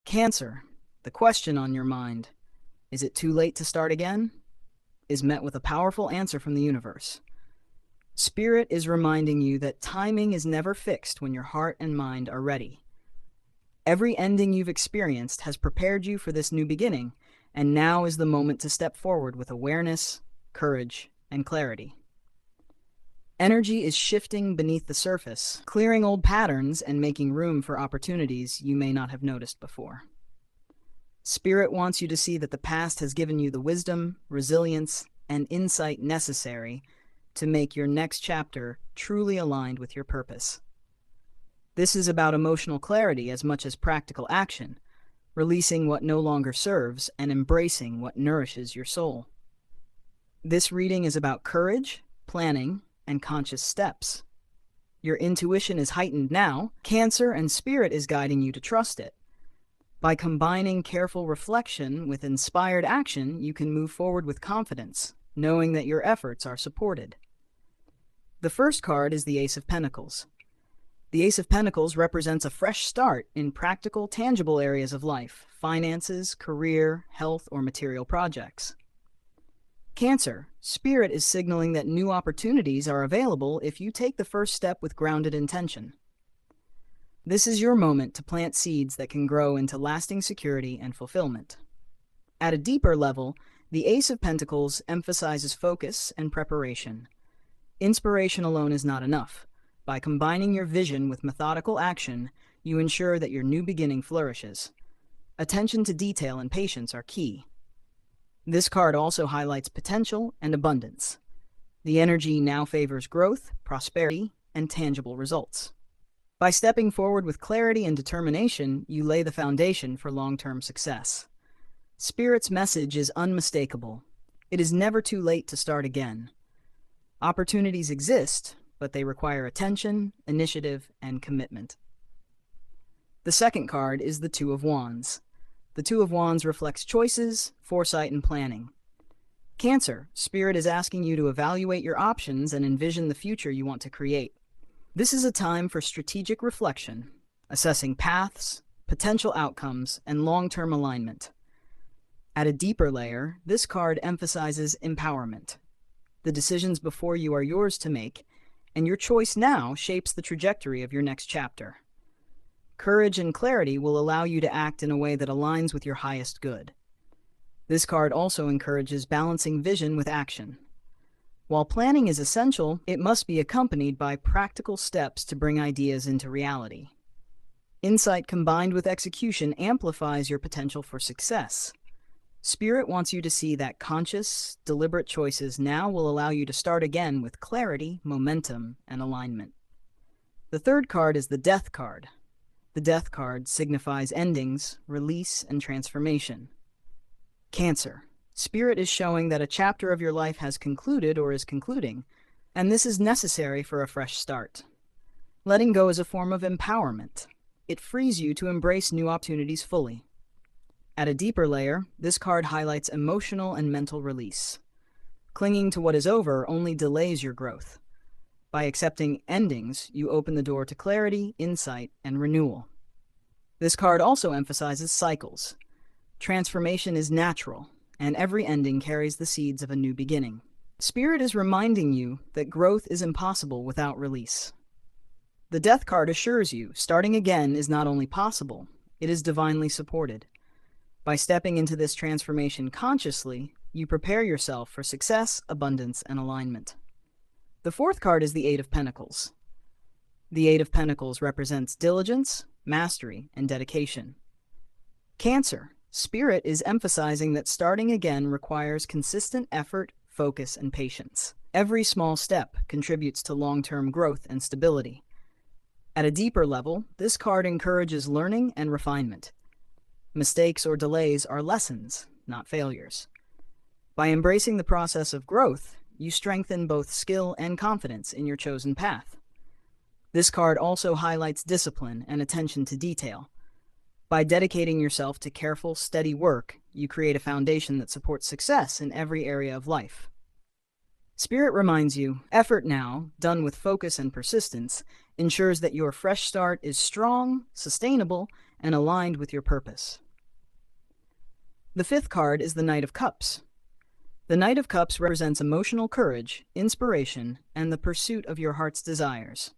Cancer, the question on your mind, is it too late to start again? Is met with a powerful answer from the universe. Spirit is reminding you that timing is never fixed when your heart and mind are ready. Every ending you've experienced has prepared you for this new beginning, and now is the moment to step forward with awareness, courage, and clarity. Energy is shifting beneath the surface, clearing old patterns and making room for opportunities you may not have noticed before. Spirit wants you to see that the past has given you the wisdom, resilience, and insight necessary to make your next chapter truly aligned with your purpose. This is about emotional clarity as much as practical action, releasing what no longer serves and embracing what nourishes your soul. This reading is about courage, planning, and conscious steps. Your intuition is heightened now, Cancer, and Spirit is guiding you to trust it. By combining careful reflection with inspired action, you can move forward with confidence, knowing that your efforts are supported. The first card is the Ace of Pentacles. The Ace of Pentacles represents a fresh start in practical, tangible areas of life: finances, career, health, or material projects. Cancer, Spirit is signaling that new opportunities are available if you take the first step with grounded intention. This is your moment to plant seeds that can grow into lasting security and fulfillment. At a deeper level, the Ace of Pentacles emphasizes focus and preparation. Inspiration alone is not enough. By combining your vision with methodical action, you ensure that your new beginning flourishes. Attention to detail and patience are key. This card also highlights potential and abundance. The energy now favors growth, prosperity, and tangible results. By stepping forward with clarity and determination, you lay the foundation for long-term success. Spirit's message is unmistakable. It is never too late to start again. Opportunities exist, but they require attention, initiative, and commitment. The second card is the Two of Wands. The Two of Wands reflects choices, foresight, and planning. Cancer, Spirit is asking you to evaluate your options and envision the future you want to create. This is a time for strategic reflection, assessing paths, potential outcomes, and long-term alignment. At a deeper layer, this card emphasizes empowerment. The decisions before you are yours to make, and your choice now shapes the trajectory of your next chapter. Courage and clarity will allow you to act in a way that aligns with your highest good. This card also encourages balancing vision with action. While planning is essential, it must be accompanied by practical steps to bring ideas into reality. Insight combined with execution amplifies your potential for success. Spirit wants you to see that conscious, deliberate choices now will allow you to start again with clarity, momentum, and alignment. The third card is the Death card. The Death card signifies endings, release, and transformation. Cancer, Spirit is showing that a chapter of your life has concluded or is concluding, and this is necessary for a fresh start. Letting go is a form of empowerment. It frees you to embrace new opportunities fully. At a deeper layer, this card highlights emotional and mental release. Clinging to what is over only delays your growth. By accepting endings, you open the door to clarity, insight, and renewal. This card also emphasizes cycles. Transformation is natural, and every ending carries the seeds of a new beginning. Spirit is reminding you that growth is impossible without release. The Death card assures you starting again is not only possible, it is divinely supported. By stepping into this transformation consciously, you prepare yourself for success, abundance, and alignment. The fourth card is the Eight of Pentacles. The Eight of Pentacles represents diligence, mastery, and dedication. Cancer, Spirit is emphasizing that starting again requires consistent effort, focus, and patience. Every small step contributes to long-term growth and stability. At a deeper level, this card encourages learning and refinement. Mistakes or delays are lessons, not failures. By embracing the process of growth, you strengthen both skill and confidence in your chosen path. This card also highlights discipline and attention to detail. By dedicating yourself to careful, steady work, you create a foundation that supports success in every area of life. Spirit reminds you, effort now, done with focus and persistence, ensures that your fresh start is strong, sustainable, and aligned with your purpose. The fifth card is the Knight of Cups. The Knight of Cups represents emotional courage, inspiration, and the pursuit of your heart's desires.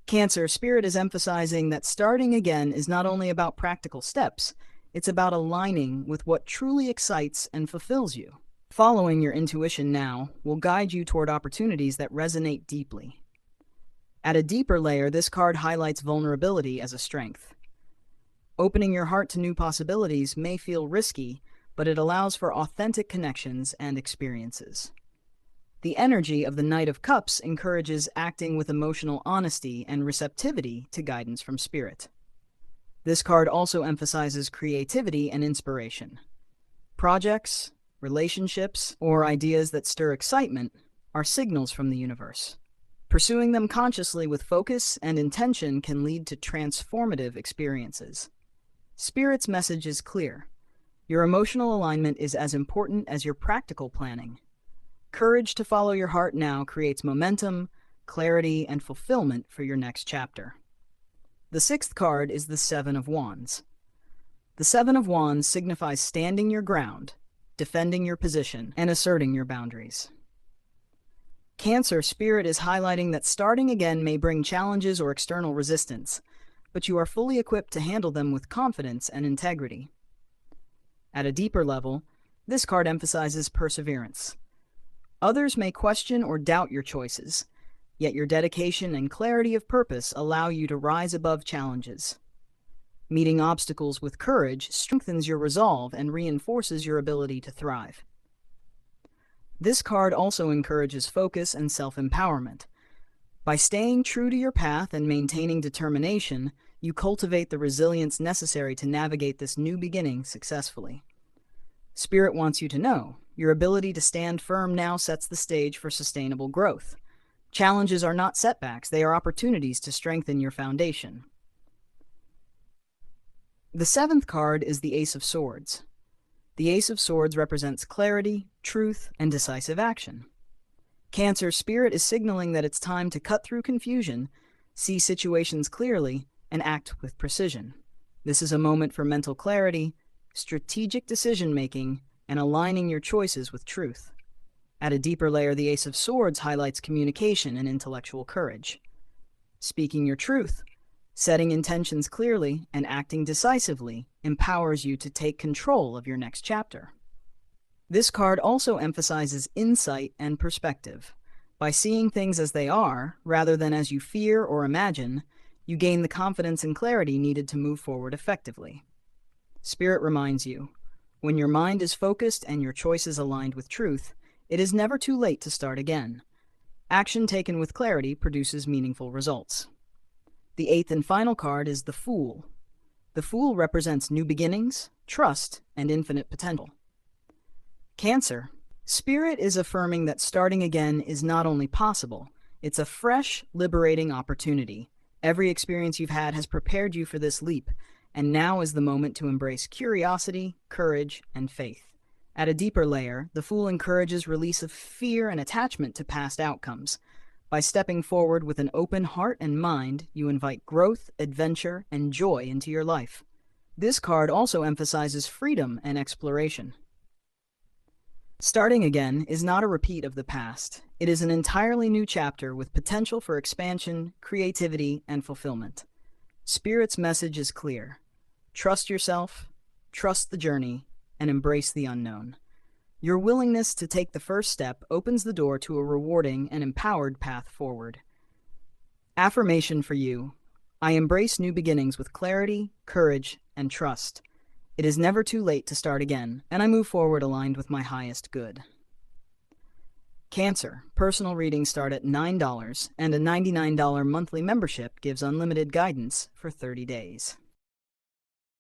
Cancer, Spirit is emphasizing that starting again is not only about practical steps, it's about aligning with what truly excites and fulfills you. Following your intuition now will guide you toward opportunities that resonate deeply. At a deeper layer, this card highlights vulnerability as a strength. Opening your heart to new possibilities may feel risky, but it allows for authentic connections and experiences. The energy of the Knight of Cups encourages acting with emotional honesty and receptivity to guidance from Spirit. This card also emphasizes creativity and inspiration. Projects, relationships, or ideas that stir excitement are signals from the universe. Pursuing them consciously with focus and intention can lead to transformative experiences. Spirit's message is clear. Your emotional alignment is as important as your practical planning. Courage to follow your heart now creates momentum, clarity, and fulfillment for your next chapter. The sixth card is the Seven of Wands. The Seven of Wands signifies standing your ground, defending your position, and asserting your boundaries. Cancer, Spirit is highlighting that starting again may bring challenges or external resistance, but you are fully equipped to handle them with confidence and integrity. At a deeper level, this card emphasizes perseverance. Others may question or doubt your choices, yet your dedication and clarity of purpose allow you to rise above challenges. Meeting obstacles with courage strengthens your resolve and reinforces your ability to thrive. This card also encourages focus and self-empowerment. By staying true to your path and maintaining determination, you cultivate the resilience necessary to navigate this new beginning successfully. Spirit wants you to know, your ability to stand firm now sets the stage for sustainable growth. Challenges are not setbacks, they are opportunities to strengthen your foundation. The seventh card is the Ace of Swords. The Ace of Swords represents clarity, truth, and decisive action. Cancer, Spirit is signaling that it's time to cut through confusion, see situations clearly, and act with precision. This is a moment for mental clarity, strategic decision-making, and aligning your choices with truth. At a deeper layer, the Ace of Swords highlights communication and intellectual courage. Speaking your truth, setting intentions clearly, and acting decisively empowers you to take control of your next chapter. This card also emphasizes insight and perspective. By seeing things as they are, rather than as you fear or imagine, you gain the confidence and clarity needed to move forward effectively. Spirit reminds you, when your mind is focused and your choices aligned with truth, it is never too late to start again. Action taken with clarity produces meaningful results. The eighth and final card is the Fool. The Fool represents new beginnings, trust, and infinite potential. Cancer, Spirit is affirming that starting again is not only possible, it's a fresh, liberating opportunity. Every experience you've had has prepared you for this leap, and now is the moment to embrace curiosity, courage, and faith. At a deeper layer, the Fool encourages release of fear and attachment to past outcomes. By stepping forward with an open heart and mind, you invite growth, adventure, and joy into your life. This card also emphasizes freedom and exploration. Starting again is not a repeat of the past. It is an entirely new chapter with potential for expansion, creativity, and fulfillment. Spirit's message is clear. Trust yourself, trust the journey, and embrace the unknown. Your willingness to take the first step opens the door to a rewarding and empowered path forward. Affirmation for you. I embrace new beginnings with clarity, courage, and trust. It is never too late to start again, and I move forward aligned with my highest good. Cancer. Personal readings start at $9, and a $99 monthly membership gives unlimited guidance for 30 days.